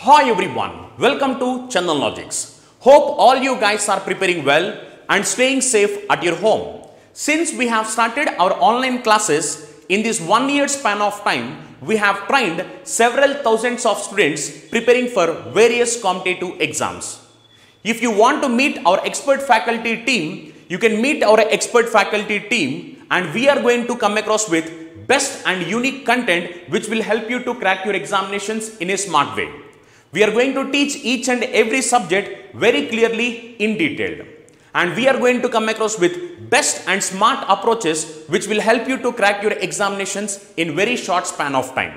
Hi everyone, welcome to Chandan Logics. Hope all you guys are preparing well and staying safe at your home. Since we have started our online classes in this 1 year span of time, we have trained several thousands of students preparing for various competitive exams. If you want to meet our expert faculty team, you can meet our expert faculty team and we are going to come across with best and unique content which will help you to crack your examinations in a smart way. We are going to teach each and every subject very clearly in detail. And we are going to come across with best and smart approaches which will help you to crack your examinations in very short span of time.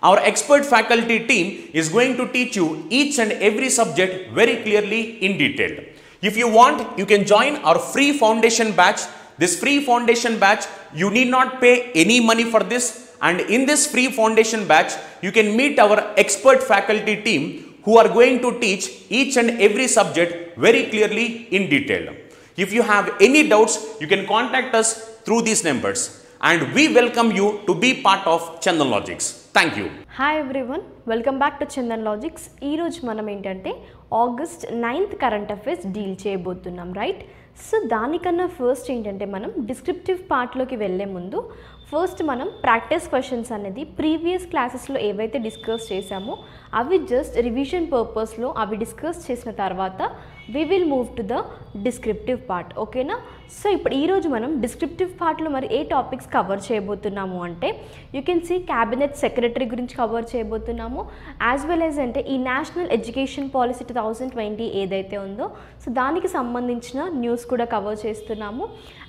Our expert faculty team is going to teach you each and every subject very clearly in detail. If you want, you can join our free foundation batch. This free foundation batch, you need not pay any money for this. And in this free foundation batch, you can meet our expert faculty team who are going to teach each and every subject very clearly in detail. If you have any doubts, you can contact us through these numbers. And we welcome you to be part of Chandan Logics. Thank you. Hi everyone, welcome back to Chandan Logics. Ee roju manam entante August 9th current affairs deal cheyabothunam, right? So దానికన్నా first ఏంటంటే మనం descriptive పార్ట్లోకి వెళ్ళే ముందు first మనం practice questions అనేది previous క్లాసెస్లో ఏవైతే discuss చేసామో అవి జస్ట్ రివిజన్ పర్పస్లో అవి డిస్కస్ చేసిన తర్వాత we will move to the descriptive part, ఓకేనా? సో ఇప్పుడు ఈరోజు మనం డిస్క్రిప్టివ్ పార్ట్లో మరి ఏ టాపిక్స్ కవర్ చేయబోతున్నాము అంటే you can see cabinet secretary గురించి కవర్ చేయబోతున్నాము, యాజ్ వెల్ యాజ్ అంటే ఈ నేషనల్ ఎడ్యుకేషన్ పాలసీ 2020 ఏదైతే ఉందో సో దానికి సంబంధించిన న్యూస్ కూడా కవర్ చేస్తున్నాము.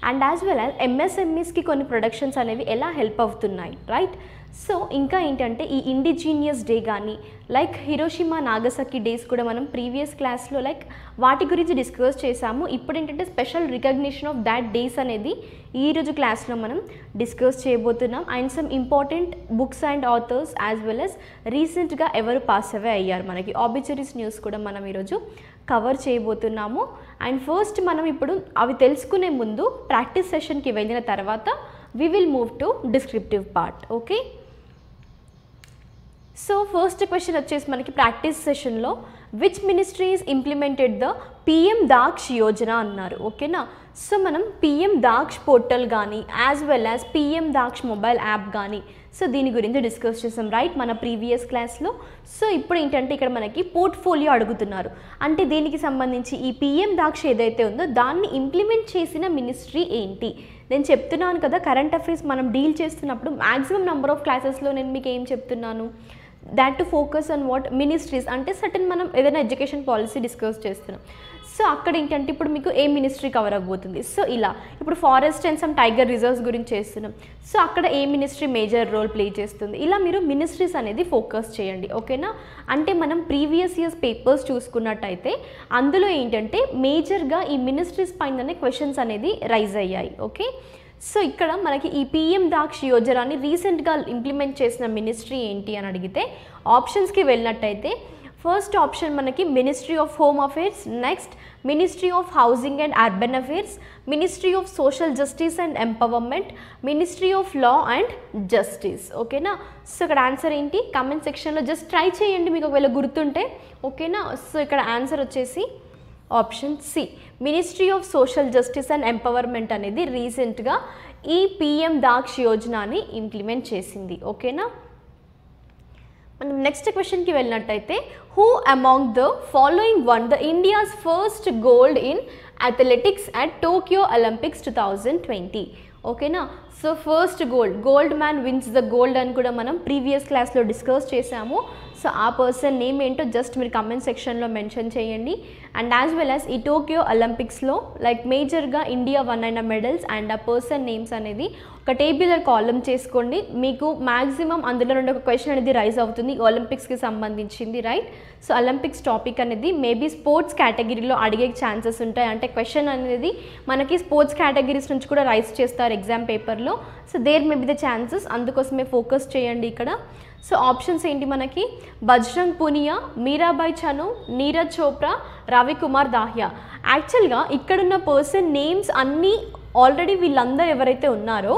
అండ్ యాజ్ వెల్ యాజ్ ఎంఎస్ఎంఈస్కి కొన్ని ప్రొడక్షన్స్ అనేవి ఎలా హెల్ప్ అవుతున్నాయి, రైట్? సో ఇంకా ఏంటంటే ఈ ఇండిజీనియస్ డే కానీ లైక్ హిరోషిమా నాగసాకి డేస్ కూడా మనం ప్రీవియస్ క్లాస్లో లైక్ వాటి గురించి డిస్కస్ చేసాము. ఇప్పుడు ఏంటంటే special recognition of that days అనేది ఈరోజు క్లాస్లో మనం డిస్కస్ చేయబోతున్నాం. And some important books and authors as well as రీసెంట్గా ఎవరు పాస్ అవే అయ్యారు మనకి ఆబిచరీస్ న్యూస్ కూడా మనం ఈరోజు కవర్ చేయబోతున్నాము. అండ్ ఫస్ట్ మనం ఇప్పుడు అవి తెలుసుకునే ముందు ప్రాక్టీస్ సెషన్కి వెళ్ళిన తర్వాత we will move to descriptive part, okay? So first question వచ్చేసి మనకి ప్రాక్టీస్ సెషన్లో which ministries implemented the PM Daksh Yojana అన్నారు, ఓకేనా? సో మనం పిఎం దాక్ష్ పోర్టల్ కానీ as well as PM Daksh mobile app కానీ సో దీని గురించి డిస్కస్ చేసాం, రైట్, మన ప్రీవియస్ క్లాస్లో. సో ఇప్పుడు ఏంటంటే ఇక్కడ మనకి పోర్ట్ఫోలియో అడుగుతున్నారు, అంటే దీనికి సంబంధించి ఈ పిఎం దాక్ష్ ఏదైతే ఉందో దాన్ని ఇంప్లిమెంట్ చేసిన మినిస్ట్రీ ఏంటి? నేను చెప్తున్నాను కదా కరెంట్ అఫైర్స్ మనం డీల్ చేస్తున్నప్పుడు మ్యాక్సిమం నెంబర్ ఆఫ్ క్లాసెస్లో నేను మీకు ఏం చెప్తున్నాను, that to focus on what ministries, అంటే సర్టన్ మనం ఏదైనా ఎడ్యుకేషన్ పాలసీ డిస్కస్ చేస్తున్నాం. సో అక్కడ ఏంటంటే ఇప్పుడు మీకు ఏ మినిస్ట్రీ కవర్ అవ్వబోతుంది, సో ఇలా ఇప్పుడు forest and some tiger reserves గురించి చేస్తున్నాం, సో అక్కడ ఏ మినిస్ట్రీ మేజర్ రోల్ ప్లే చేస్తుంది, ఇలా మీరు మినిస్ట్రీస్ అనేది ఫోకస్ చేయండి, ఓకేనా? అంటే మనం ప్రీవియస్ ఇయర్స్ పేపర్స్ చూసుకున్నట్టయితే అందులో ఏంటంటే మేజర్గా ఈ మినిస్ట్రీస్ పైననే క్వశ్చన్స్ అనేది రైజ్ అయ్యాయి, ఓకే? సో ఇక్కడ మనకి ఈ పిఎం దాక్ష్ యోజనాని రీసెంట్గా ఇంప్లిమెంట్ చేసిన మినిస్ట్రీ ఏంటి అని అడిగితే ఆప్షన్స్కి వెళ్ళినట్టయితే ఫస్ట్ ఆప్షన్ మనకి ministry of home affairs, next ministry of housing and urban affairs, ministry of social justice and empowerment, ministry of law and justice, ఓకేనా? సో ఇక్కడ ఆన్సర్ ఏంటి కామెంట్ సెక్షన్లో జస్ట్ ట్రై చేయండి మీకు ఒకవేళ గుర్తుంటే, ఓకేనా? సో ఇక్కడ ఆన్సర్ వచ్చేసి option C, ministry of social justice and empowerment అనేది రీసెంట్గా ఈ పిఎం దాక్ష్ యోజనాని ఇంప్లిమెంట్ చేసింది, ఓకేనా? మనం నెక్స్ట్ క్వశ్చన్కి వెళ్ళినట్టయితే who among the following won the India's first gold in athletics at Tokyo Olympics 2020, ఓకేనా? So first gold man wins the gold అని కూడా మనం ప్రీవియస్ క్లాస్లో డిస్కస్ చేసాము. సో ఆ పర్సన్ నేమ్ ఏంటో జస్ట్ మీరు కమెంట్ సెక్షన్లో మెన్షన్ చేయండి. అండ్ యాజ్ వెల్ యాజ్ ఈ టోక్యో ఒలింపిక్స్లో లైక్ మేజర్గా ఇండియా వన్ అయిన మెడల్స్ అండ్ ఆ పర్సన్ నేమ్స్ అనేది ఒక టేబులర్ కాలమ్ చేసుకోండి. మీకు మ్యాక్సిమం అందులో నుండి ఒక క్వశ్చన్ అనేది రైజ్ అవుతుంది ఒలింపిక్స్కి సంబంధించింది, రైట్? సో ఒలింపిక్స్ టాపిక్ అనేది మేబీ స్పోర్ట్స్ కేటగిరీలో అడిగే ఛాన్సెస్ ఉంటాయి, అంటే క్వశ్చన్ అనేది మనకి స్పోర్ట్స్ కేటగిరీస్ నుంచి కూడా రైజ్ చేస్తారు ఎగ్జామ్ పేపర్లో. So there may be the chances, అందుకోసమే ఫోకస్ చేయండి ఇక్కడ. సో ఆప్షన్స్ ఏంటి మనకి బజ్రంగ్ పునియా, మీరాబాయ్ చను, నీరజ్ చోప్రా, రవికుమార్ దాహియా. యాక్చువల్గా ఇక్కడున్న పర్సన్ నేమ్స్ అన్నీ ఆల్రెడీ వీళ్ళందరూ ఎవరైతే ఉన్నారో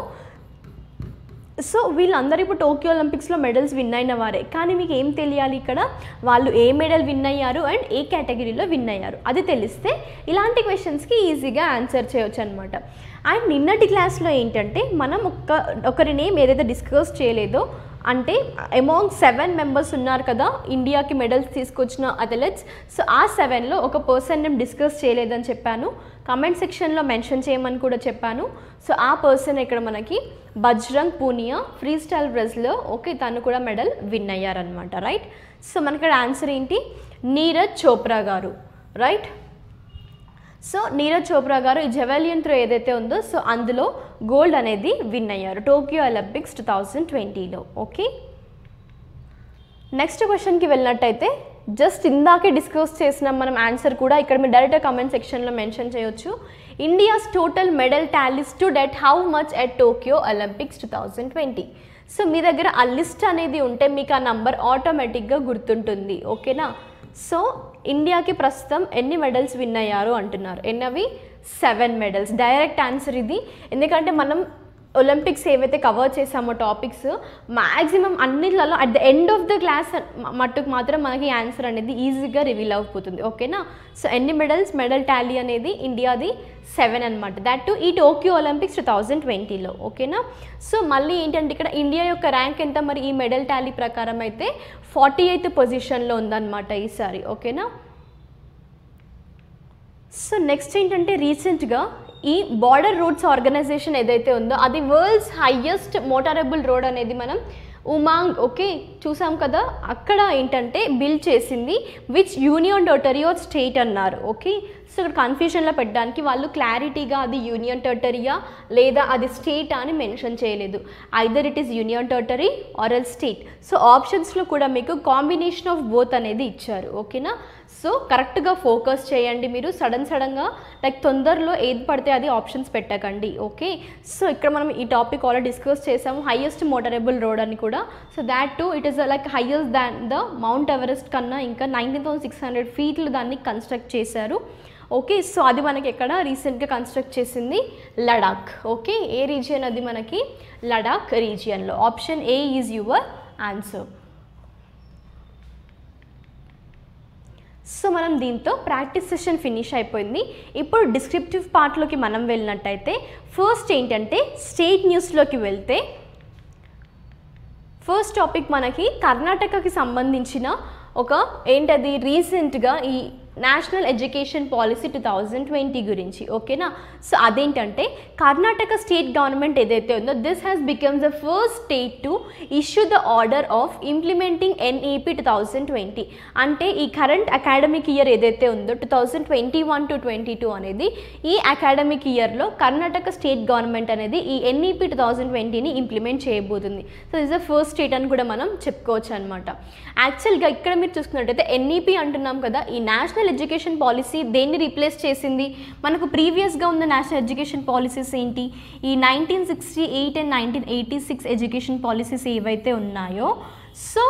సో వీళ్ళందరూ ఇప్పుడు టోక్యో ఒలింపిక్స్లో మెడల్స్ విన్ అయిన వారే, కానీ మీకు ఏం తెలియాలి ఇక్కడ వాళ్ళు ఏ మెడల్ విన్ అయ్యారు అండ్ ఏ కేటగిరీలో విన్ అయ్యారు అది తెలిస్తే ఇలాంటి క్వశ్చన్స్కి ఈజీగా ఆన్సర్ చేయొచ్చు అనమాట. అండ్ నిన్నటి క్లాస్లో ఏంటంటే మనం ఒకరి నేమ్ ఏదైతే డిస్కస్ చేయలేదో, అంటే అమాంగ్ 7 మెంబర్స్ ఉన్నారు కదా ఇండియాకి మెడల్స్ తీసుకొచ్చిన అథ్లెట్స్, సో ఆ 7లో ఒక పర్సన్ నేమ్ డిస్కస్ చేయలేదని చెప్పాను, కమెంట్ సెక్షన్లో మెన్షన్ చేయమని కూడా చెప్పాను. సో ఆ పర్సన్ ఇక్కడ మనకి Bajrang Punia, free style wrestler. Okay, తను కూడా మెడల్ విన్ అయ్యారనమాట. రైట్. సో మనకి ఇక్కడ ఆన్సర్ ఏంటి, నీరజ్ చోప్రా గారు. రైట్. సో నీరజ్ చోప్రా గారు ఈ జెవెలియన్ త్రో ఏదైతే ఉందో సో అందులో గోల్డ్ అనేది విన్ అయ్యారు టోక్యో ఒలింపిక్స్ 2020లో. ఓకే, నెక్స్ట్ క్వశ్చన్కి వెళ్ళినట్టయితే జస్ట్ ఇందాకే డిస్కస్ చేసిన మనం ఆన్సర్ కూడా ఇక్కడ మీరు డైరెక్ట్గా కమెంట్ సెక్షన్లో మెన్షన్ చేయొచ్చు. India's total medal tally stood at how much at Tokyo Olympics 2020. So మీ దగ్గర ఆ లిస్ట్ అనేది ఉంటే మీకు ఆ నంబర్ ఆటోమేటిక్గా గుర్తుంటుంది. ఓకేనా. సో ఇండియాకి ప్రస్తుతం ఎన్ని మెడల్స్ విన్ అయ్యారు అంటున్నారు, ఎన్నవి 7 మెడల్స్. డైరెక్ట్ ఆన్సర్ ఇది, ఎందుకంటే మనం ఒలింపిక్స్ ఏవైతే కవర్ చేసామో టాపిక్స్ మ్యాక్సిమం అన్నిట్లలో at the end of the class మట్టుకు మాత్రం మనకి ఆన్సర్ అనేది ఈజీగా రివీల్ అయిపోతుంది. ఓకేనా. సో ఎన్ని మెడల్స్, మెడల్ టాలీ అనేది ఇండియాది 7 అనమాట. దట్ టు ఈ టోక్యో ఒలింపిక్స్ 2020లో. ఓకేనా. సో మళ్ళీ ఏంటంటే ఇక్కడ ఇండియా యొక్క ర్యాంక్ ఎంత మరి ఈ మెడల్ టాలీ ప్రకారం అయితే 48th పొజిషన్లో ఉందన్నమాట ఈసారి. ఓకేనా. సో నెక్స్ట్ ఏంటంటే రీసెంట్గా ఈ బార్డర్ రోడ్స్ ఆర్గనైజేషన్ ఏదైతే ఉందో అది వరల్డ్స్ హైయెస్ట్ మోటారబుల్ రోడ్ అనేది మనం ఉమాంగ్ ఓకే చూసాం కదా, అక్కడ ఏంటంటే బిల్డ్ చేసింది which union territory or state అన్నారు. ఓకే, సో ఇక్కడ కన్ఫ్యూజన్లో పెట్టడానికి వాళ్ళు క్లారిటీగా అది యూనియన్ టెరిటరీయా లేదా అది స్టేట్ అని మెన్షన్ చేయలేదు. Either it is union territory R L state. So ఆప్షన్స్లో కూడా మీకు కాంబినేషన్ ఆఫ్ బోత్ అనేది ఇచ్చారు. ఓకేనా. సో కరెక్ట్గా ఫోకస్ చేయండి మీరు, సడన్గా లైక్ తొందరలో ఏది పడితే అది ఆప్షన్స్ పెట్టకండి. ఓకే, సో ఇక్కడ మనం ఈ టాపిక్ ఆల్రెడీ డిస్కస్ చేసాము, హైయెస్ట్ మోటరబుల్ రోడ్ అని కూడా. So that to it is like highest than the mount Everest కన్నా ఇంకా 19,600 ఫీట్లు దాన్ని కన్స్ట్రక్ట్ చేశారు. ఓకే, సో అది మనకి ఎక్కడ రీసెంట్గా కన్స్ట్రక్ట్ చేసింది లడాక్. ఓకే, ఏ రీజియన్ అది మనకి లడాక్ రీజియన్లో. Option A is your answer. So మనం దీంతో ప్రాక్టీస్ సెషన్ ఫినిష్ అయిపోయింది. ఇప్పుడు డిస్క్రిప్టివ్ పార్ట్లోకి మనం వెళ్ళినట్టయితే ఫస్ట్ ఏంటంటే స్టేట్ న్యూస్లోకి వెళ్తే ఫస్ట్ టాపిక్ మనకి కర్ణాటకకి సంబంధించిన ఒక ఏంటది రీసెంట్గా ఈ నేషనల్ ఎడ్యుకేషన్ పాలసీ 2020 గురించి. ఓకేనా. సో అదేంటంటే కర్ణాటక స్టేట్ గవర్నమెంట్ ఏదైతే ఉందో this has become the first state to issue the order of implementing NEP 2020. అంటే ఈ కరెంట్ అకాడమిక్ ఇయర్ ఏదైతే ఉందో 2021 to 22 అనేది ఈ అకాడమిక్ ఇయర్లో కర్ణాటక స్టేట్ గవర్నమెంట్ అనేది ఈ NEP 2020ని ఇంప్లిమెంట్ చేయబోతుంది. So this the first state అని కూడా మనం చెప్పుకోవచ్చు అనమాట. యాక్చువల్గా ఇక్కడ మీరు చూసుకున్నట్టయితే NEP అంటున్నాం కదా, ఈ నేషనల్ ఎడ్యుకేషన్ పాలసీ దేన్ని రీప్లేస్ చేసింది? మనకు ప్రీవియస్గా ఉన్న నేషనల్ ఎడ్యుకేషన్ పాలసీస్ ఏంటి? ఈ 1968 అండ్ 1986 ఎడ్యుకేషన్ పాలసీస్ ఏవైతే ఉన్నాయో, సో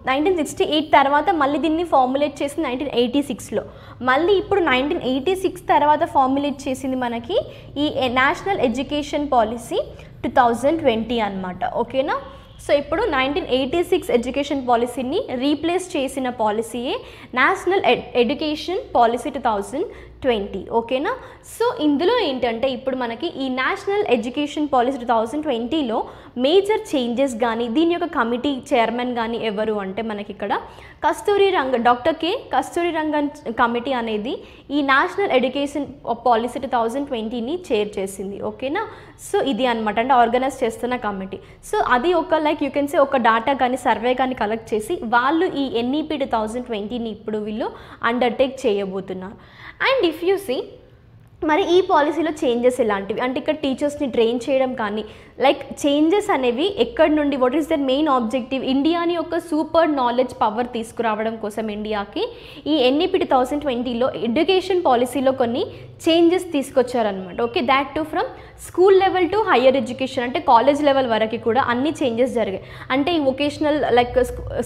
1968 తర్వాత మళ్ళీ దీన్ని ఫార్ములేట్ చేసింది 1986లో. మళ్ళీ ఇప్పుడు 1986 తర్వాత ఫార్ములేట్ చేసింది మనకి ఈ నేషనల్ ఎడ్యుకేషన్ పాలసీ 2020 అనమాట. ఓకేనా. సో ఇప్పుడు 1986 ఎడ్యుకేషన్ పాలసీని రీప్లేస్ చేసిన పాలసీయే నేషనల్ ఎడ్యుకేషన్ పాలసీ 2020. ఓకేనా. సో ఇందులో ఏంటంటే ఇప్పుడు మనకి ఈ నేషనల్ ఎడ్యుకేషన్ పాలసీ 2020లో మేజర్ చేంజెస్ కానీ దీని యొక్క కమిటీ చైర్మన్ కానీ ఎవరు అంటే మనకి ఇక్కడ డాక్టర్ కే కస్తూరి రంగన్ కమిటీ అనేది ఈ నేషనల్ ఎడ్యుకేషన్ పాలసీ 2020ని చైర్ చేసింది. ఓకేనా. సో ఇది అనమాట, అంటే ఆర్గనైజ్ చేస్తున్న కమిటీ. సో అది ఒక లైక్ యూ కెన్ సే ఒక డాటా కానీ సర్వే కానీ కలెక్ట్ చేసి వాళ్ళు ఈ NEP 2020ని ఇప్పుడు వీళ్ళు అండర్టేక్ చేయబోతున్నారు. అండ్ ఇఫ్ యూ సీ మరి ఈ పాలసీలో చేంజెస్ ఎలాంటివి అంటే ఇక్కడ టీచర్స్ని ట్రైన్ చేయడం కానీ లైక్ చేంజెస్ అనేవి ఎక్కడి నుండి, what is their main objective? ఇండియాని ఒక సూపర్ నాలెడ్జ్ పవర్ తీసుకురావడం కోసం ఇండియాకి ఈ NEP 2020లో ఎడ్యుకేషన్ పాలసీలో కొన్ని చేంజెస్ తీసుకొచ్చారనమాట. Okay, that to from school level to higher education, అంటే కాలేజ్ లెవెల్ వరకు కూడా అన్ని చేంజెస్ జరిగాయి. అంటే ఈ వొకేషనల్ లైక్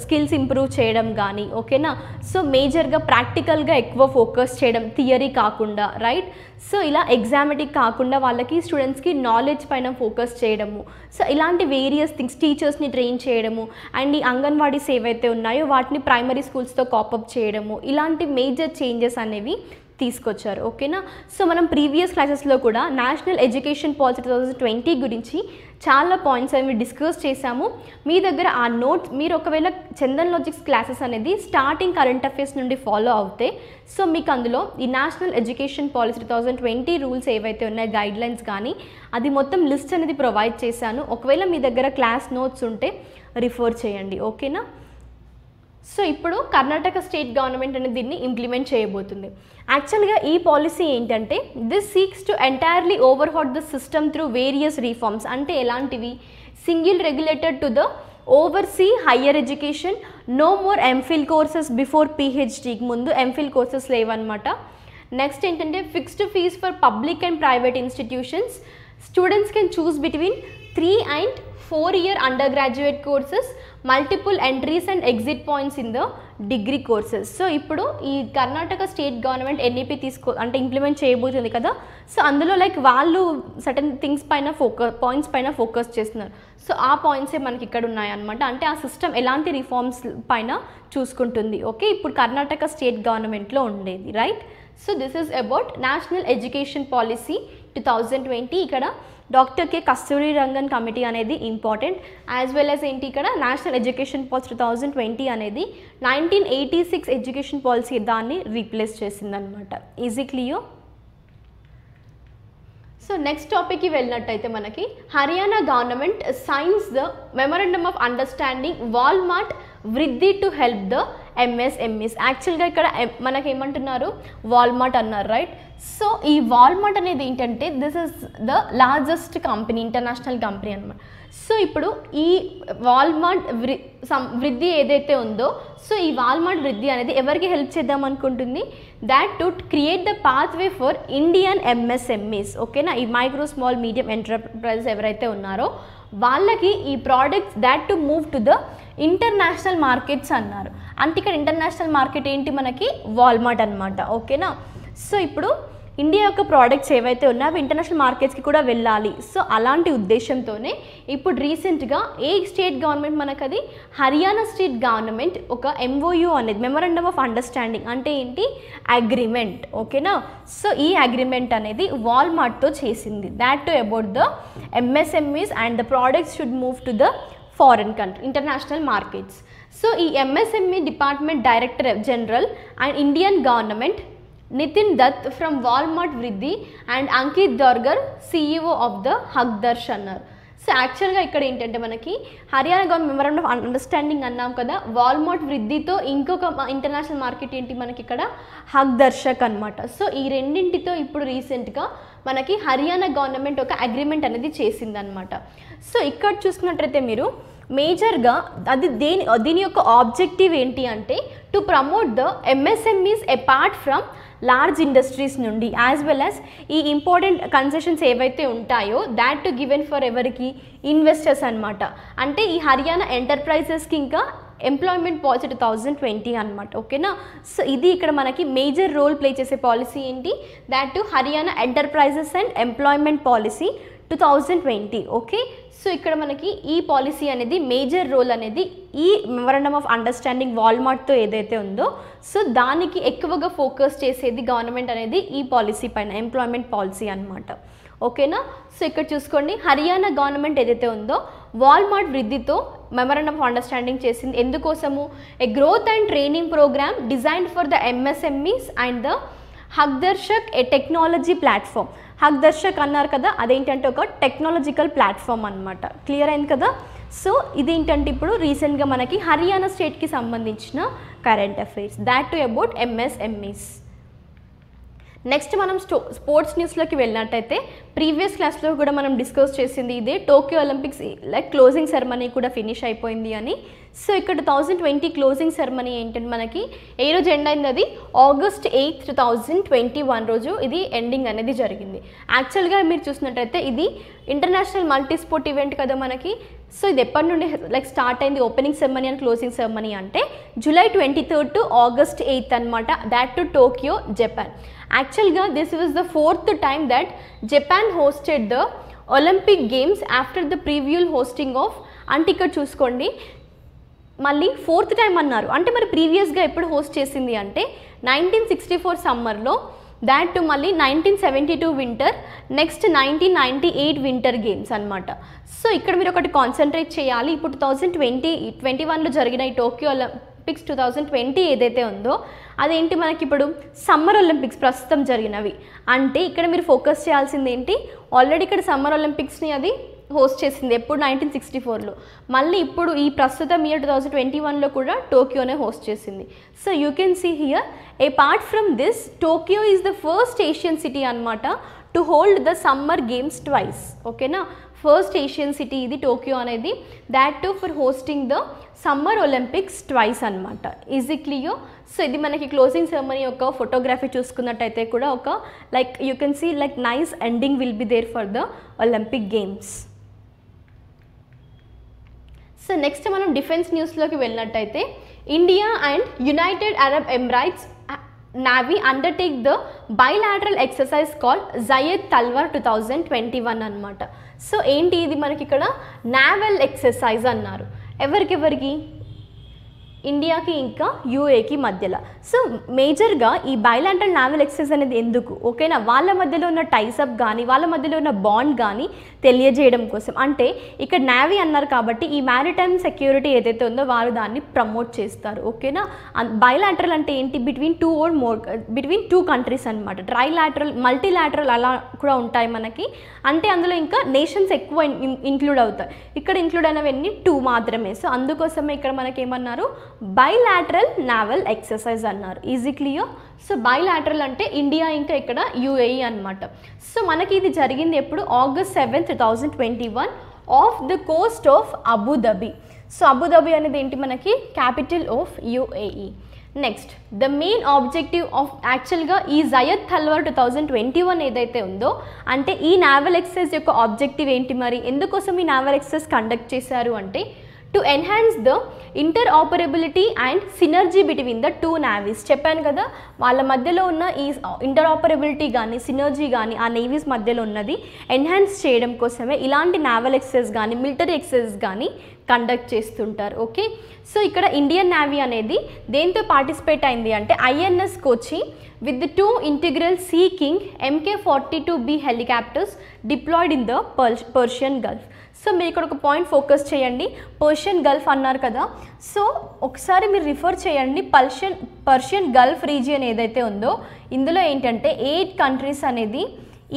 స్కిల్స్ ఇంప్రూవ్ చేయడం కానీ. ఓకేనా. సో మేజర్గా ప్రాక్టికల్గా ఎక్కువ ఫోకస్ చేయడం, థియరీ కాకుండా. రైట్. సో ఇలా ఎగ్జామెటిక్ కాకుండా వాళ్ళకి స్టూడెంట్స్కి నాలెడ్జ్ పైన ఫోకస్ చేయడము, సో ఇలాంటి వేరియస్ థింగ్స్, టీచర్స్ని ట్రైన్ చేయడము అండ్ ఈ అంగన్వాడీస్ ఏవైతే ఉన్నాయో వాటిని ప్రైమరీ స్కూల్స్తో కాపప్ చేయడము, ఇలాంటి మేజర్ చేంజెస్ అనేవి తీసుకొచ్చారు. ఓకేనా. సో మనం ప్రీవియస్ క్లాసెస్లో కూడా నేషనల్ ఎడ్యుకేషన్ పాలసీ 2020 గురించి చాలా పాయింట్స్ అనేవి డిస్కస్ చేశాము. మీ దగ్గర ఆ నోట్స్ మీరు ఒకవేళ చందన్ లాజిక్స్ క్లాసెస్ అనేది స్టార్టింగ్ కరెంట్ అఫైర్స్ నుండి ఫాలో అవుతే సో మీకు అందులో ఈ నేషనల్ ఎడ్యుకేషన్ పాలసీ 2020 రూల్స్ ఏవైతే ఉన్నాయో గైడ్లైన్స్ కానీ అది మొత్తం లిస్ట్ అనేది ప్రొవైడ్ చేశాను. ఒకవేళ మీ దగ్గర క్లాస్ నోట్స్ ఉంటే రిఫర్ చేయండి. ఓకేనా. సో ఇప్పుడు కర్ణాటక స్టేట్ గవర్నమెంట్ అనేది దీన్ని ఇంప్లిమెంట్ చేయబోతుంది. యాక్చువల్గా ఈ పాలసీ ఏంటంటే this seeks to entirely overhaul the system through various reforms. అంటే ఎలాంటివి? Single regulated to the oversee higher education, no more MPhil courses before పిహెచ్డీకి ముందు ఎంఫిల్ కోర్సెస్ లేవన్నమాట. నెక్స్ట్ ఏంటంటే fixed fees for public and private institutions. Students can choose between 3 and 4 year undergraduate courses, multiple entries and exit points in the degree courses. So ఇప్పుడు ఈ Karnataka state government NEP అంటే implement చేయబోతుంది కదా. So అందులో like వాళ్ళు certain things పైన points పైన focus చేస్తున్నారు. సో ఆ పాయింట్సే మనకి ఇక్కడ ఉన్నాయన్నమాట. అంటే ఆ సిస్టమ్ ఎలాంటి రిఫార్మ్స్ పైన చూసుకుంటుంది. ఓకే, ఇప్పుడు కర్ణాటక స్టేట్ గవర్నమెంట్లో ఉండేది, right. So this is about national education policy 2020. ఇక్కడ డాక్టర్ కే కస్తూరి రంగన్ కమిటీ అనేది ఇంపార్టెంట్, యాజ్ వెల్ యాజ్ ఏంటి ఇక్కడ నేషనల్ ఎడ్యుకేషన్ పాలసీ 2020 అనేది 1986 ఎడ్యుకేషన్ పాలసీ దాన్ని రీప్లేస్ చేసిందనమాట. Easy clear. సో నెక్స్ట్ టాపిక్కి వెళ్ళినట్టయితే మనకి Haryana government science the memorandum of understanding Walmart వృద్ధి టు హెల్ప్ ద ఎంఎస్ఎంఈస్. యాక్చువల్గా ఇక్కడ మనకి ఏమంటున్నారు? వాల్మార్ట్ అన్నారు, రైట్. సో ఈ వాల్మార్ట్ అనేది ఏంటంటే this is the largest company, international company అనమాట. సో ఇప్పుడు ఈ వాల్మార్ట్ వృద్ధి ఏదైతే ఉందో సో ఈ వాల్మార్ట్ వృద్ధి అనేది ఎవరికి హెల్ప్ చేద్దాం అనుకుంటుంది? That to create the pathway for Indian MSMEs. ఓకేనా. ఈ మైక్రో స్మాల్ మీడియం ఎంటర్ప్రైజెస్ ఎవరైతే ఉన్నారో వాళ్ళకి ఈ products that to move to the international markets అన్నారు. అంటే ఇక్కడ ఇంటర్నేషనల్ మార్కెట్ ఏంటి? మనకి వాల్మార్ట్ అనమాట. ఓకేనా. సో ఇప్పుడు ఇండియా యొక్క ప్రోడక్ట్స్ ఏవైతే ఉన్నాయో అవి ఇంటర్నేషనల్ మార్కెట్స్కి కూడా వెళ్ళాలి. సో అలాంటి ఉద్దేశంతోనే ఇప్పుడు రీసెంట్గా ఏ స్టేట్ గవర్నమెంట్ మనకు అది హర్యానా స్టేట్ గవర్నమెంట్ ఒక ఎంఓయూ అనేది మెమరాండమ్ ఆఫ్ అండర్స్టాండింగ్ అంటే ఏంటి? అగ్రిమెంట్. ఓకేనా. సో ఈ అగ్రిమెంట్ అనేది వాల్మార్ట్తో చేసింది. That to about the MSMEs and the products should move to the foreign country international markets. So ఈ MSME department director general and Indian government Nitin Dutt from Walmart Vriddhi and Ankit Dargar CEO of the Haqdarsh అన్నారు. So యాక్చువల్గా ఇక్కడ ఏంటంటే మనకి Haryana government memorandum of understanding అన్నాం కదా. Walmart వృద్ధితో ఇంకొక international market ఏంటి మనకి ఇక్కడ? హక్దర్షక్ అనమాట. సో ఈ రెండింటితో ఇప్పుడు రీసెంట్గా మనకి హర్యానా గవర్నమెంట్ ఒక అగ్రిమెంట్ అనేది చేసిందనమాట. సో ఇక్కడ చూసుకున్నట్లయితే మీరు మేజర్గా అది దీని యొక్క ఆబ్జెక్టివ్ ఏంటి అంటే to promote the MSMEs apart from large industries నుండి యాజ్ వెల్ యాజ్ ఈ ఇంపార్టెంట్ కన్సెషన్స్ ఏవైతే ఉంటాయో దాట్ టు గివెన్ ఫర్ ఎవరికి? ఇన్వెస్టర్స్ అనమాట. అంటే ఈ హర్యానా ఎంటర్ప్రైజెస్కి ఇంకా ఎంప్లాయ్మెంట్ పాలసీ 2020 అనమాట. ఓకేనా. సో ఇది ఇక్కడ మనకి మేజర్ రోల్ ప్లే చేసే పాలసీ ఏంటి? That to Haryana enterprises and employment policy 2020. Okay. So ఇక్కడ మనకి ఈ పాలసీ అనేది మేజర్ రోల్ అనేది ఈ మెమరాండమ్ ఆఫ్ అండర్స్టాండింగ్ వాల్మార్ట్తో ఏదైతే ఉందో సో దానికి ఎక్కువగా ఫోకస్ చేసేది గవర్నమెంట్ అనేది ఈ పాలసీ పైన, ఎంప్లాయ్మెంట్ పాలసీ అనమాట. ఓకేనా. సో ఇక్కడ చూసుకోండి హర్యానా గవర్నమెంట్ ఏదైతే ఉందో వాల్మార్ట్ వృద్ధితో మెమరాండమ్ ఆఫ్ అండర్స్టాండింగ్ చేసింది. ఎందుకోసము? A growth and training programme designed for the MSMEs and the Haqdarshak a technology platform. Haqdarshak అన్నారు కదా, అదేంటంటే ఒక టెక్నాలజికల్ ప్లాట్ఫామ్ అనమాట. క్లియర్ అయింది కదా. సో ఇదేంటంటే ఇప్పుడు రీసెంట్గా మనకి హర్యానా స్టేట్కి సంబంధించిన current affairs that to about MSMEs. Next మనం స్పోర్ట్స్ న్యూస్లోకి వెళ్ళినట్టయితే ప్రీవియస్ క్లాస్లో కూడా మనం డిస్కస్ చేసింది ఇదే. Tokyo Olympics like closing ceremony కూడా ఫినిష్ అయిపోయింది అని. సో ఇక్కడ 2020 క్లోజింగ్ సెరమనీ ఏంటంటే మనకి ఏ రోజు ఎండ్ అయింది, అది August 8, 2021 రోజు ఇది ఎండింగ్ అనేది జరిగింది. యాక్చువల్గా మీరు చూసినట్టయితే ఇది ఇంటర్నేషనల్ మల్టీ స్పోర్ట్ ఈవెంట్ కదా మనకి. సో ఇది ఎప్పటి నుండి లైక్ స్టార్ట్ అయింది opening ceremony and closing ceremony అంటే July 23rd to August 8th అనమాట, దాట్ టు టోక్యో, జపాన్. యాక్చువల్గా this was the 4th time that Japan hosted the Olympic games after the previous hosting of, అంటే ఇక్కడ చూసుకోండి మళ్ళీ 4th time అన్నారు. అంటే మరి ప్రీవియస్గా ఎప్పుడు హోస్ట్ చేసింది అంటే 1964 సమ్మర్లో, దాట్ టు మళ్ళీ 1972 వింటర్, నెక్స్ట్ 1998 వింటర్ గేమ్స్ అనమాట. సో ఇక్కడ మీరు ఒకటి కాన్సన్ట్రేట్ చేయాలి. ఇప్పుడు 2021లో జరిగిన ఈ టోక్యో ఒలింపిక్స్ 2020 ఏదైతే ఉందో అదేంటి మనకి ఇప్పుడు సమ్మర్ ఒలింపిక్స్ ప్రస్తుతం జరిగినవి. అంటే ఇక్కడ మీరు ఫోకస్ చేయాల్సింది ఏంటి, ఆల్రెడీ ఇక్కడ సమ్మర్ ఒలింపిక్స్ని అది హోస్ట్ చేసింది ఎప్పుడు 1964లో, మళ్ళీ ఇప్పుడు ఈ ప్రస్తుతం ఇయర్ 2021లో కూడా టోక్యోనే హోస్ట్ చేసింది. So you can see here apart from this Tokyo is the first Asian city అనమాట to hold the summer games twice. ఓకేనా, ఫస్ట్ ఏషియన్ సిటీ ఇది టోక్యో అనేది, that to for hosting the summer Olympics twice అనమాట. Is it clear? So ఇది మనకి closing ceremony యొక్క photography చూసుకున్నట్టయితే కూడా ఒక like you can see like nice ending will be there for the Olympic games. So next మనం defence న్యూస్లోకి వెళ్ళినట్టయితే India and United Arab Emirates navy undertake the bilateral exercise call Zayed Talwar 2021 అనమాట. So ఏంటి ఇది మనకి ఇక్కడ నావల్ ఎక్సర్సైజ్ అన్నారు. ఎవరికి ఇండియాకి ఇంకా యూఏకి మధ్యలో. సో మేజర్గా ఈ బైలాటరల్ నావల్ ఎక్సర్సైజ్ అనేది ఎందుకు, ఓకేనా, వాళ్ళ మధ్యలో ఉన్న టైసప్ కానీ వాళ్ళ మధ్యలో ఉన్న బాండ్ కానీ తెలియజేయడం కోసం. అంటే ఇక్కడ నావీ అన్నారు కాబట్టి ఈ మ్యారిటైమ్ సెక్యూరిటీ ఏదైతే ఉందో వాళ్ళు దాన్ని ప్రమోట్ చేస్తారు. ఓకేనా, బైలాటరల్ అంటే ఏంటి, బిట్వీన్ టూ కంట్రీస్ అనమాట. ట్రైలాటరల్, మల్టీలాటరల్ అలా కూడా ఉంటాయి మనకి. అంటే అందులో ఇంకా నేషన్స్ ఎక్కువ ఇంక్లూడ్ అవుతాయి. ఇక్కడ ఇంక్లూడ్ అయినవన్నీ 2 మాత్రమే. సో అందుకోసమే ఇక్కడ మనకి ఏమన్నారు, బైలాటరల్ నావల్ ఎక్సర్సైజ్ అన్నారు. Easy clear? సో బైలాటరల్ అంటే ఇండియా ఇంకా ఇక్కడ యూఏఈ అనమాట. సో మనకి ఇది జరిగింది ఎప్పుడు, August 7, 2021 of the Coast of Abu Dhabi. So Abu Dhabi అనేది ఏంటి మనకి capital of UAE. Next the main objective of యాక్చువల్గా ఈ జయద్ తల్వార్ 2021 ఏదైతే ఉందో అంటే ఈ నావల్ ఎక్సర్సైజ్ యొక్క ఆబ్జెక్టివ్ ఏంటి, మరి ఎందుకోసం ఈ నావల్ ఎక్సర్సైజ్ కండక్ట్ చేశారు అంటే to enhance the interoperability and synergy between the 2 navies. చెప్పాను కదా వాళ్ళ మధ్యలో ఉన్న ఈ ఇంటర్ఆపరబిలిటీ కానీ సినర్జీ కానీ ఆ నేవీస్ మధ్యలో ఉన్నది ఎన్హాన్స్ చేయడం కోసమే ఇలాంటి నావల్ ఎక్సర్సైజ్ కానీ మిలిటరీ ఎక్సర్సైజ్ కానీ కండక్ట్ చేస్తుంటారు. ఓకే, సో ఇక్కడ ఇండియన్ నేవీ అనేది దేంతో పార్టిసిపేట్ అయింది అంటే INS Kochi with the 2 integral Sea King Mk-42B helicopters deployed in the Persian Gulf. So మీరు ఇక్కడ ఒక పాయింట్ ఫోకస్ చేయండి, పర్షియన్ గల్ఫ్ అన్నారు కదా. సో ఒకసారి మీరు రిఫర్ చేయండి పర్షియన్ గల్ఫ్ రీజియన్ ఏదైతే ఉందో ఇందులో ఏంటంటే 8 కంట్రీస్ అనేది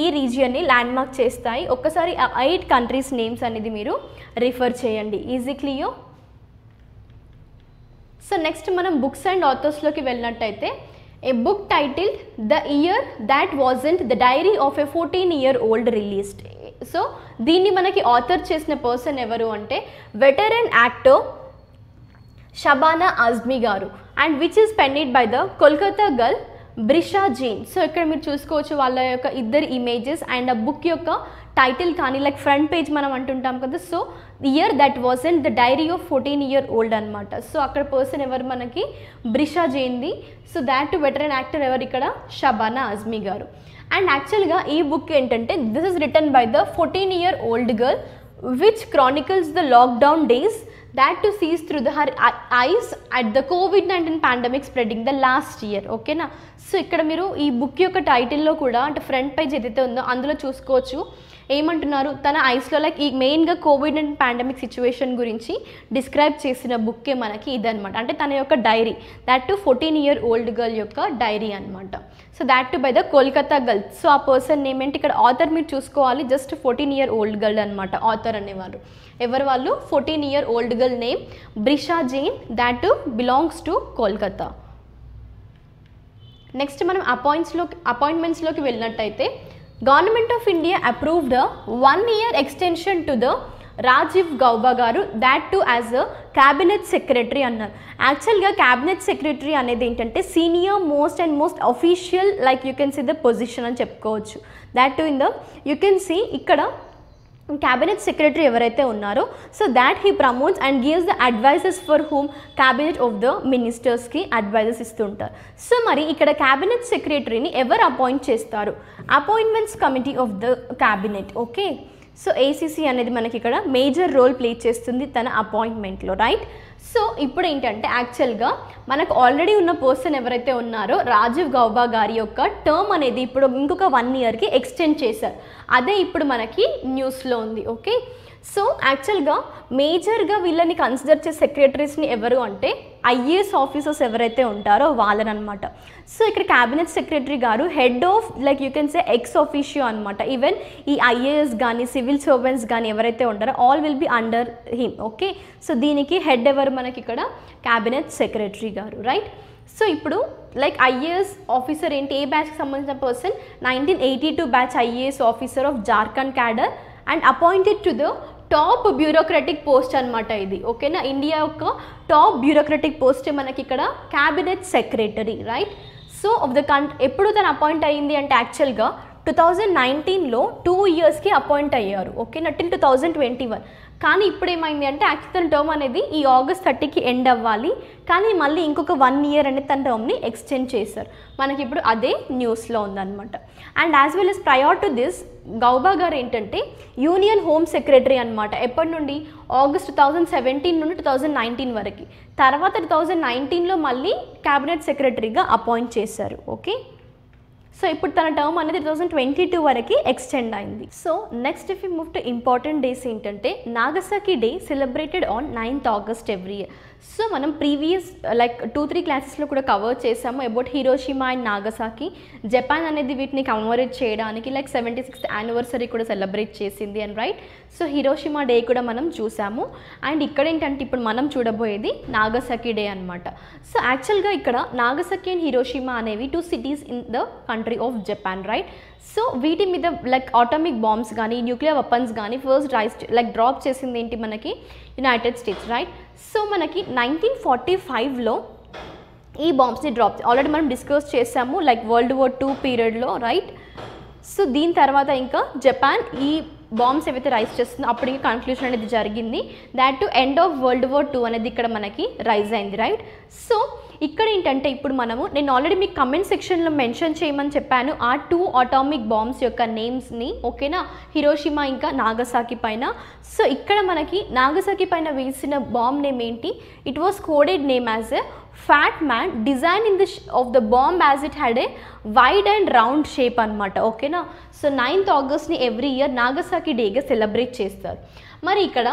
ఈ రీజియన్ని ల్యాండ్మార్క్ చేస్తాయి. ఒక్కసారి ఆ 8 కంట్రీస్ నేమ్స్ అనేది మీరు రిఫర్ చేయండి. Easy clear? సో నెక్స్ట్ మనం బుక్స్ అండ్ ఆథర్స్లోకి వెళ్ళినట్టయితే a book titled The Year That Wasn't the Diary of a 14-year-old released. So దీన్ని మనకి ఆథర్ చేసిన పర్సన్ ఎవరు అంటే veteran actor Shabana Azmi garu and which is penned by the Kolkata girl Brisha Jain. So ఇక్కడ మీరు చూసుకోవచ్చు వాళ్ళ యొక్క ఇద్దరు ఇమేజెస్ అండ్ ఆ బుక్ యొక్క టైటిల్ కానీ లైక్ ఫ్రంట్ పేజ్ మనం అంటుంటాం కదా. So year that wasn't the diary of 14-year-old అనమాట. సో అక్కడ పర్సన్ ఎవరు మనకి బ్రిషా జైన్ది. సో దాట్ వెటరన్ యాక్టర్ ఎవరు ఇక్కడ షబానా ఆజ్మీ గారు. అండ్ యాక్చువల్గా ఈ బుక్ ఏంటంటే this is written by the 14-year-old girl which Chronicles the lockdown days that to sees through her eyes at the COVID-19 pandemic spreading the last year. ఓకేనా, so ఇక్కడ మీరు ఈ book యొక్క టైటిల్లో కూడా అంటే ఫ్రంట్ పేజ్ ఏదైతే ఉందో అందులో చూసుకోవచ్చు ఏమంటున్నారు, తన ఐస్లో లైక్ ఈ మెయిన్గా కోవిడ్-19 పాండమిక్ సిచ్యువేషన్ గురించి డిస్క్రైబ్ చేసిన బుక్కే మనకి ఇదనమాట. అంటే తన యొక్క diary, that too 14-year-old girl యొక్క డైరీ అనమాట. So that too by the Kolkata girl. So ఆ పర్సన్ నేమ్ ఏంటి ఇక్కడ ఆథర్ మీరు చూసుకోవాలి, జస్ట్ 14-year-old గర్ల్ అనమాట ఆథర్ అనేవారు. ఎవరు వాళ్ళు, 14-year-old girl name Brisha Jain, that to belongs to Kolkata. Next మనం అపాయింట్మెంట్స్లోకి వెళ్ళినట్టయితే government of India approved 1 year extension to the Rajiv Gauba garu, that to as a cabinet secretary అన్నారు. యాక్చువల్గా క్యాబినెట్ సెక్రటరీ అనేది ఏంటంటే senior most and most official like you can see the position అని చెప్పుకోవచ్చు. That to in the you can see ఇక్కడ cabinet secretary ఎవరైతే ఉన్నారో so that he promotes and gives the advises for whom cabinet of the మినిస్టర్స్కి advises ఇస్తుంటారు. So మరి ఇక్కడ cabinet సెక్రటరీని ఎవరు అపాయింట్ చేస్తారు? Appointments committee of the cabinet. Okay, so ACC అనేది మనకి ఇక్కడ మేజర్ రోల్ ప్లే చేస్తుంది తన అపాయింట్మెంట్లో, రైట్. సో ఇప్పుడు ఏంటంటే యాక్చువల్గా మనకు ఆల్రెడీ ఉన్న పర్సన్ ఎవరైతే ఉన్నారో రాజీవ్ గౌబా గారి యొక్క టర్మ్ అనేది ఇప్పుడు ఇంకొక 1 yearకి ఎక్స్టెండ్ చేశారు. అదే ఇప్పుడు మనకి న్యూస్లో ఉంది. ఓకే, సో యాక్చువల్గా మేజర్గా వీళ్ళని కన్సిడర్ చేసే సెక్రటరీస్ని ఎవరు అంటే ఐఏఎస్ ఆఫీసర్స్ ఎవరైతే ఉంటారో వాళ్ళని అనమాట. సో ఇక్కడ క్యాబినెట్ సెక్రటరీ గారు head of like you can say X officio అనమాట. ఈవెన్ ఈ ఐఏఎస్ కానీ సివిల్ సర్వెంట్స్ కానీ ఎవరైతే ఉంటారో all will be under him. Okay, so దీనికి హెడ్ ఎవరు మనకి ఇక్కడ క్యాబినెట్ సెక్రటరీ గారు, రైట్. సో ఇప్పుడు లైక్ ఐఏఎస్ ఆఫీసర్ ఏంటి, ఏ బ్యాచ్కి సంబంధించిన person 1982 batch IAS officer of Jharkhand cadre and appointed to the top bureaucratic post అనమాట ఇది. ఓకేనా, ఇండియా యొక్క టాప్ బ్యూరోక్రటిక్ పోస్ట్ మనకి ఇక్కడ cabinet secretary, right. So of the ఎప్పుడు తను అపాయింట్ అయ్యింది అంటే యాక్చువల్గా 2019లో 2 yearsకి అపాయింట్ అయ్యారు. ఓకేనా, టిల్ 2021. కానీ ఇప్పుడు ఏమైంది అంటే యాక్చువల్ తన టర్మ్ అనేది ఈ August 30కి ఎండ్ అవ్వాలి, కానీ మళ్ళీ ఇంకొక 1 year అనేది తన టర్మ్ని ఎక్స్టెండ్ చేశారు. మనకి ఇప్పుడు అదే న్యూస్లో ఉందన్నమాట. And as well as prior to this Gauba గారు ఏంటంటే యూనియన్ హోమ్ సెక్రటరీ అనమాట. ఎప్పటి నుండి? August 2017 నుండి 2019 వరకు. తర్వాత 2019లో మళ్ళీ క్యాబినెట్ సెక్రటరీగా అపాయింట్ చేశారు. ఓకే, సో ఇప్పుడు తన టర్మ్ అనేది 2022 వరకు ఎక్స్టెండ్ అయింది. So next if you move to important days ఏంటంటే Nagasaki day celebrated on 9th August every year. So మనం ప్రీవియస్ లైక్ 2-3 క్లాసెస్లో కూడా కవర్ చేసాము about Hiroshima and Nagasaki. Japan అనేది వీటిని కమమరేట్ చేయడానికి లైక్ 76th anniversary కూడా సెలబ్రేట్ చేసింది and right. So Hiroshima day కూడా మనం చూసాము. అండ్ ఇక్కడ ఏంటంటే ఇప్పుడు మనం చూడబోయేది నాగసాకి డే అనమాట. సో యాక్చువల్గా ఇక్కడ నాగసాకి అండ్ హిరోషిమా అనేవి 2 cities in the country of Japan, right. So వీటి మీద లైక్ ఆటోమిక్ బాంబ్స్ కానీ న్యూక్లియర్ వెపన్స్ కానీ ఫస్ట్ లైక్ డ్రాప్ చేసింది ఏంటి మనకి యునైటెడ్ స్టేట్స్, రైట్. సో మనకి 1945లో ఈ బాంబ్స్ని డ్రాప్ ఆల్రెడీ మనం డిస్కస్ చేసాము లైక్ World War II పీరియడ్లో, రైట్. సో దీని తర్వాత ఇంకా జపాన్ ఈ బాంబ్స్ ఏవైతే రైజ్ చేస్తుందో అప్పటికి కన్క్లూషన్ అనేది జరిగింది. That to end of World War II అనేది ఇక్కడ మనకి రైజ్ అయింది, రైట్. సో ఇక్కడ ఏంటంటే ఇప్పుడు నేను ఆల్రెడీ మీకు కమెంట్ సెక్షన్లో మెన్షన్ చేయమని చెప్పాను ఆ 2 అటామిక్ బాంబ్స్ యొక్క నేమ్స్ని. ఓకేనా, హిరోషిమా ఇంకా నాగసాకి పైన. సో ఇక్కడ మనకి నాగసాకి పైన వేసిన బాంబ్ నేమ్ ఏంటి? It was coded name as a fat man design in the of the bomb as it had a wide and round shape అనమాట. ఓకేనా, సో 9th Augustని ఎవ్రీ ఇయర్ నాగసాకి డేగా సెలబ్రేట్ చేస్తారు. మరి ఇక్కడ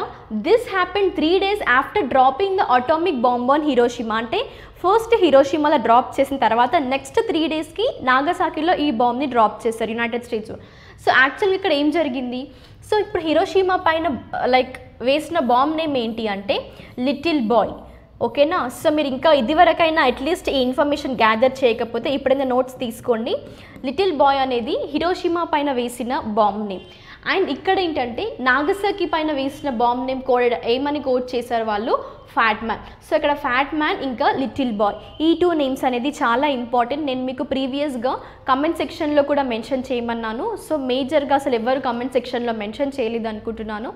this happen 3 days after dropping the atomic bomb on Hiroshima. అంటే first హిరోషిమాలో drop చేసిన తర్వాత నెక్స్ట్ 3 daysకి నాగసాకిలో ఈ బాంబ్ని డ్రాప్ చేస్తారు యునైటెడ్ స్టేట్స్. సో యాక్చువల్గా ఇక్కడ ఏం జరిగింది? సో ఇప్పుడు హిరోషిమా పైన లైక్ వేసిన బాంబ్ నేమ్ ఏంటి అంటే లిటిల్ బాయ్. ఓకేనా, సో మీరు ఇంకా ఇదివరకైనా అట్లీస్ట్ ఈ ఇన్ఫర్మేషన్ గ్యాదర్ చేయకపోతే ఇప్పుడైనా నోట్స్ తీసుకోండి. లిటిల్ బాయ్ అనేది హిరోషిమా పైన వేసిన బాంబ్ నేమ్. అండ్ ఇక్కడ ఏంటంటే నాగసాకి పైన వేసిన బాంబ్ నేమ్ ఏమని కోడ్ చేశారు వాళ్ళు? Fat man. సో ఇక్కడ ఫ్యాట్ మ్యాన్ ఇంకా లిటిల్ బాయ్ ఈ 2 నేమ్స్ అనేది చాలా ఇంపార్టెంట్. నేను మీకు ప్రీవియస్గా కమెంట్ సెక్షన్లో కూడా మెన్షన్ చేయమన్నాను. సో మేజర్గా అసలు ఎవరు కమెంట్ సెక్షన్లో మెన్షన్ చేయలేదు అనుకుంటున్నాను.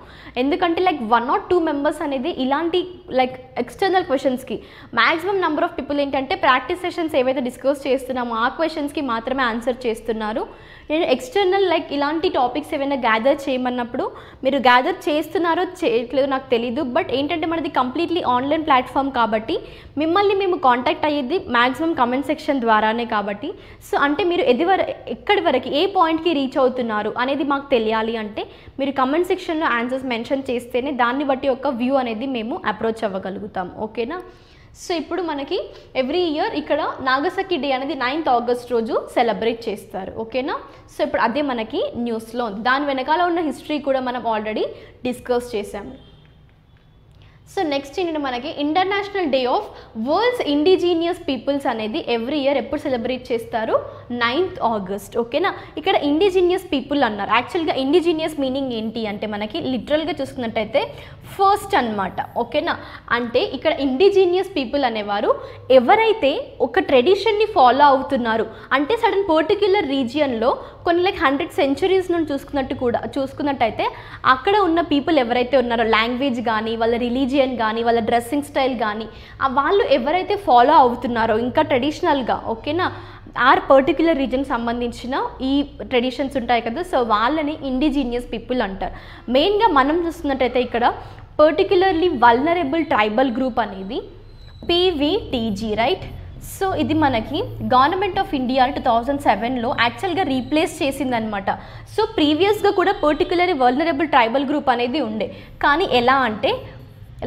ఎందుకంటే లైక్ 1 or 2 members అనేది ఇలాంటి లైక్ ఎక్స్టర్నల్ క్వశ్చన్స్కి మ్యాక్సిమం నెంబర్ ఆఫ్ పీపుల్ ఏంటంటే ప్రాక్టీస్ సెషన్స్ ఏవైతే డిస్కస్ చేస్తున్నామో ఆ క్వశ్చన్స్కి మాత్రమే ఆన్సర్ చేస్తున్నారు. నేను ఎక్స్టర్నల్ లైక్ ఇలాంటి టాపిక్స్ ఏమైనా గ్యాదర్ చేయమన్నప్పుడు మీరు గ్యాదర్ చేస్తున్నారో చేయట్లేదో నాకు తెలీదు. బట్ ఏంటంటే మనది కంప్లీట్లీ ఆన్లైన్ ప్లాట్ఫామ్ కాబట్టి మిమ్మల్ని మేము కాంటాక్ట్ అయ్యేది మ్యాక్సిమం కమెంట్ సెక్షన్ ద్వారానే కాబట్టి. సో అంటే మీరు ఎక్కడి వరకు ఏ పాయింట్కి రీచ్ అవుతున్నారు అనేది మాకు తెలియాలి అంటే మీరు కమెంట్ సెక్షన్లో ఆన్సర్స్ మెన్షన్ చేస్తేనే దాన్ని బట్టి ఒక వ్యూ అనేది మేము అప్రోచ్ అవ్వగలుగుతాం. ఓకేనా, సో ఇప్పుడు మనకి ఎవ్రీ ఇయర్ ఇక్కడ నాగసాకి డే అనేది 9th August రోజు సెలబ్రేట్ చేస్తారు. ఓకేనా, సో ఇప్పుడు అదే మనకి న్యూస్లో ఉంది. దాని వెనకాల ఉన్న హిస్టరీ కూడా మనం ఆల్రెడీ డిస్కస్ చేసాము. సో నెక్స్ట్ ఏంటంటే మనకి international day of world's indigenous peoples అనేది ఎవ్రీ ఇయర్ ఎప్పుడు సెలబ్రేట్ చేస్తారు, 9th ఆగస్ట్. ఓకేనా. ఇక్కడ ఇండిజీనియస్ పీపుల్ అన్నారు. యాక్చువల్గా ఇండిజీనియస్ మీనింగ్ ఏంటి అంటే మనకి లిటరల్గా చూసుకున్నట్టయితే ఫస్ట్ అన్నమాట. ఓకేనా. అంటే ఇక్కడ ఇండిజీనియస్ పీపుల్ అనేవారు ఎవరైతే ఒక ట్రెడిషన్ని ఫాలో అవుతున్నారు అంటే సడన్ పర్టిక్యులర్ రీజియన్లో కొన్ని లైక్ 100 centuries నుండి చూసుకున్నట్టయితే అక్కడ ఉన్న పీపుల్ ఎవరైతే ఉన్నారో లాంగ్వేజ్ కానీ వాళ్ళ రిలీజియన్ కానీ వాళ్ళ డ్రెస్సింగ్ స్టైల్ కానీ వాళ్ళు ఎవరైతే ఫాలో అవుతున్నారో ఇంకా ట్రెడిషనల్గా ఓకేనా పర్టిక్యులర్ రీజన్ సంబంధించిన ఈ ట్రెడిషన్స్ ఉంటాయి కదా, సో వాళ్ళని ఇండిజీనియస్ పీపుల్ అంటారు. మెయిన్గా మనం చూస్తున్నట్టయితే ఇక్కడ పర్టిక్యులర్లీ వల్నరబుల్ ట్రైబల్ గ్రూప్ అనేది PVTG రైట్. సో ఇది మనకి గవర్నమెంట్ ఆఫ్ ఇండియా 2007లో యాక్చువల్గా రీప్లేస్ చేసిందనమాట. సో ప్రీవియస్గా కూడా పర్టిక్యులర్లీ వల్నరబుల్ ట్రైబల్ గ్రూప్ అనేది ఉండే, కానీ ఎలా అంటే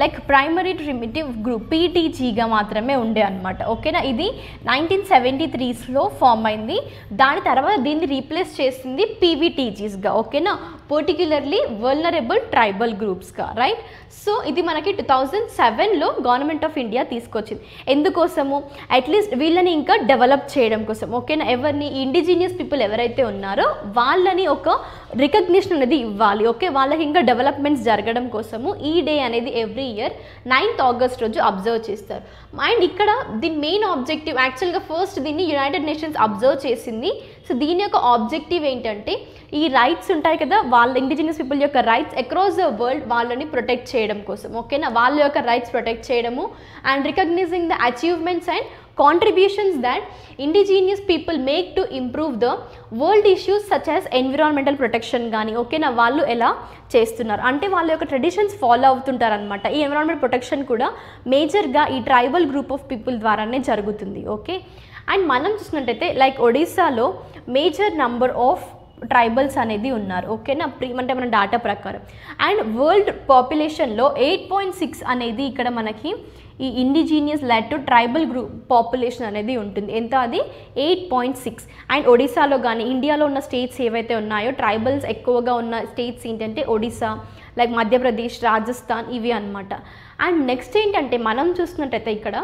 లైక్ ప్రైమరీ ప్రిమిటివ్ గ్రూప్ PTGగా మాత్రమే ఉండే అనమాట. ఓకేనా. ఇది 1973లో ఫామ్ అయింది. దాని తర్వాత దీన్ని రీప్లేస్ చేసింది PVTGస్గా. ఓకేనా. పర్టిక్యులర్లీ వల్నరబుల్ ట్రైబల్ గ్రూప్స్గా రైట్. సో ఇది మనకి 2007లో గవర్నమెంట్ ఆఫ్ ఇండియా తీసుకొచ్చింది. ఎందుకోసము అట్లీస్ట్ వీళ్ళని ఇంకా డెవలప్ చేయడం కోసం. ఓకేనా. ఎవరిని ఇండిజీనియస్ పీపుల్ ఎవరైతే ఉన్నారో వాళ్ళని ఒక రికగ్నిషన్ అనేది ఇవ్వాలి. ఓకే. వాళ్ళకి ఇంకా డెవలప్మెంట్స్ జరగడం కోసము ఈ డే అనేది ఎవ్రీ ఇయర్ 9th ఆగస్ట్ రోజు అబ్జర్వ్ చేస్తారు. అండ్ ఇక్కడ దీని మెయిన్ ఆబ్జెక్టివ్ యాక్చువల్గా ఫస్ట్ దీన్ని యునైటెడ్ నేషన్స్ అబ్జర్వ్ చేసింది. సో దీని యొక్క ఆబ్జెక్టివ్ ఏంటంటే ఈ రైట్స్ ఉంటాయి కదా వాళ్ళ ఇండిజినియస్ పీపుల్ యొక్క రైట్స్ అక్రాస్ ద వరల్డ్ వాళ్ళని ప్రొటెక్ట్ చేయడం కోసం. ఓకేనా. వాళ్ళ యొక్క రైట్స్ ప్రొటెక్ట్ చేయడము and recognizing the achievements and contributions that indigenous people make to improve the world issues such as environmental protection కానీ ఓకేనా వాళ్ళు ఎలా చేస్తున్నారు అంటే వాళ్ళ యొక్క ట్రెడిషన్స్ ఫాలో అవుతుంటారు అనమాట. ఈ ఎన్విరాన్మెంట్ ప్రొటెక్షన్ కూడా మేజర్గా ఈ ట్రైబల్ గ్రూప్ ఆఫ్ పీపుల్ ద్వారానే జరుగుతుంది. ఓకే. అండ్ మనం చూసినట్టయితే లైక్ ఒడిస్సాలో మేజర్ నంబర్ ఆఫ్ ట్రైబల్స్ అనేది ఉన్నారు. ఓకేనా. అంటే మన డాటా ప్రకారం. అండ్ వరల్డ్ పాపులేషన్లో 8.6 అనేది ఇక్కడ మనకి ఈ indigenous led to tribal group population అనేది ఉంటుంది. ఎంత అది 8.6. అండ్ ఒడిశాలో కానీ ఇండియాలో ఉన్న స్టేట్స్ ఏవైతే ఉన్నాయో ట్రైబల్స్ ఎక్కువగా ఉన్న స్టేట్స్ ఏంటంటే ఒడిశా లైక్ మధ్యప్రదేశ్ రాజస్థాన్ ఇవి అనమాట. అండ్ నెక్స్ట్ ఏంటంటే మనం చూస్తున్నట్టయితే ఇక్కడ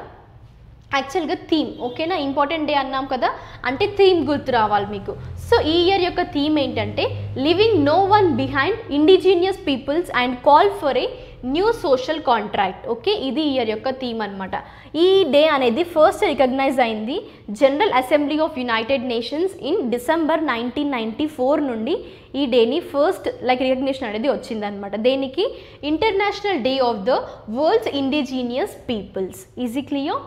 యాక్చువల్గా థీమ్ ఓకేనా ఇంపార్టెంట్ డే అన్నాం కదా అంటే థీమ్ గుర్తు రావాలి మీకు. సో ఈ ఇయర్ యొక్క థీమ్ ఏంటంటే leaving no one behind indigenous peoples and call for a new social contract. Okay. ఇది ఇయర్ యొక్క థీమ్ అనమాట. ఈ డే అనేది ఫస్ట్ రికగ్నైజ్ అయింది general assembly of united nations in December 1994 నుండి ఈ డేని ఫస్ట్ లైక్ రికగ్నిషన్ అనేది వచ్చిందనమాట. దేనికి international day of the world's indigenous peoples. Easy clear.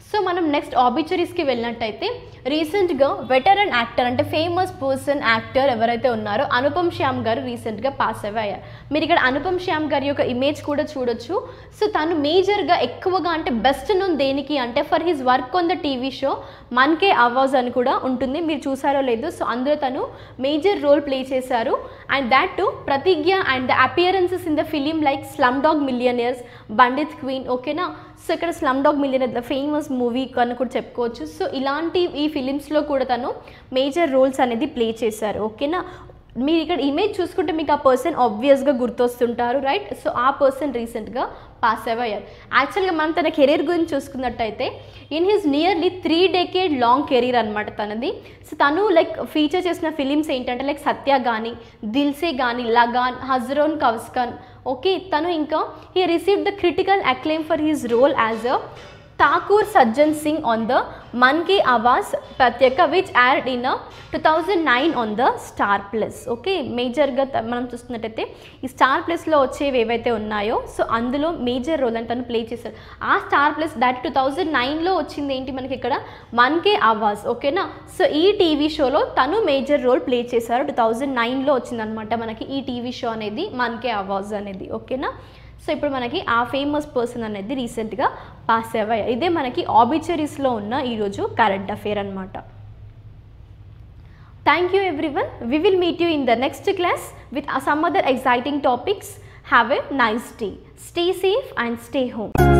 So మనం నెక్స్ట్ ఆబిచరీస్కి వెళ్ళినట్టయితే రీసెంట్గా వెటరన్ యాక్టర్ అంటే ఫేమస్ పర్సన్ యాక్టర్ ఎవరైతే ఉన్నారో అనుపమ్ శ్యామ్ గారు రీసెంట్గా పాస్ అయ్యారు. మీరు ఇక్కడ అనుపమ్ శ్యామ్ గారి యొక్క ఇమేజ్ కూడా చూడొచ్చు. సో తను మేజర్గా ఎక్కువగా అంటే బెస్ట్ నోన్ దేనికి అంటే for his work on the TV show Mann కే ఆవాజ్ అని కూడా ఉంటుంది, మీరు చూసారో లేదు. సో అందులో తను మేజర్ రోల్ ప్లే చేశారు. And that to Pratigya and the appearances in the film like slum dog millionaires, bandit queen. ఓకేనా. సో ఇక్కడ slum dog millionaire famous movie అని కూడా చెప్పుకోవచ్చు. సో ఇలాంటి ఈ ఫిలిమ్స్లో కూడా తను మేజర్ రోల్స్ అనేది ప్లే చేశారు. ఓకేనా. మీరు ఇక్కడ ఇమేజ్ చూసుకుంటే మీకు ఆ పర్సన్ ఆబ్వియస్గా గుర్తొస్తుంటారు రైట్. సో ఆ పర్సన్ రీసెంట్గా పాస్ అయ్యారు. యాక్చువల్గా మనం తన కెరీర్ గురించి చూసుకున్నట్టయితే in his nearly 3 decade long career అనమాట తనది. సో తను లైక్ ఫీచర్ చేసిన ఫిలిమ్స్ ఏంటంటే లైక్ సత్య కానీ, దిల్సే కానీ, లగాన్, హజరోన్ కౌస్కన్. ఓకే. తను ఇంకా he received the critical acclaim for his role as a Thakur Sajjan Singh on the Mann Ki Awaaz ప్రత్యేక which aired in 2009 on the star plus. Okay. మేజర్గా మనం చూస్తున్నట్టయితే ఈ స్టార్ ప్లస్లో వచ్చేవి ఏవైతే ఉన్నాయో సో అందులో మేజర్ రోల్ అని తను ప్లే చేశారు. ఆ స్టార్ ప్లస్ దాట్ 2009లో వచ్చింది ఏంటి మనకి ఇక్కడ మన్ కే ఆవాజ్. ఓకేనా. సో ఈ టీవీ షోలో తను మేజర్ రోల్ ప్లే చేశారు. 2009లో వచ్చిందనమాట మనకి ఈ టీవీ షో అనేది మన్ కే ఆవాజ్ అనేది. ఓకేనా. సో ఇప్పుడు మనకి ఆ ఫేమస్ పర్సన్ అనేది రీసెంట్గా పాస్ అయ్యారు. ఇదే మనకి ఆబిచరీస్లో ఉన్న ఈరోజు కరెంట్ అఫేర్ అనమాట. Thank you everyone. We will meet you in the next class with some other exciting topics. Have a nice day. Stay safe and stay home.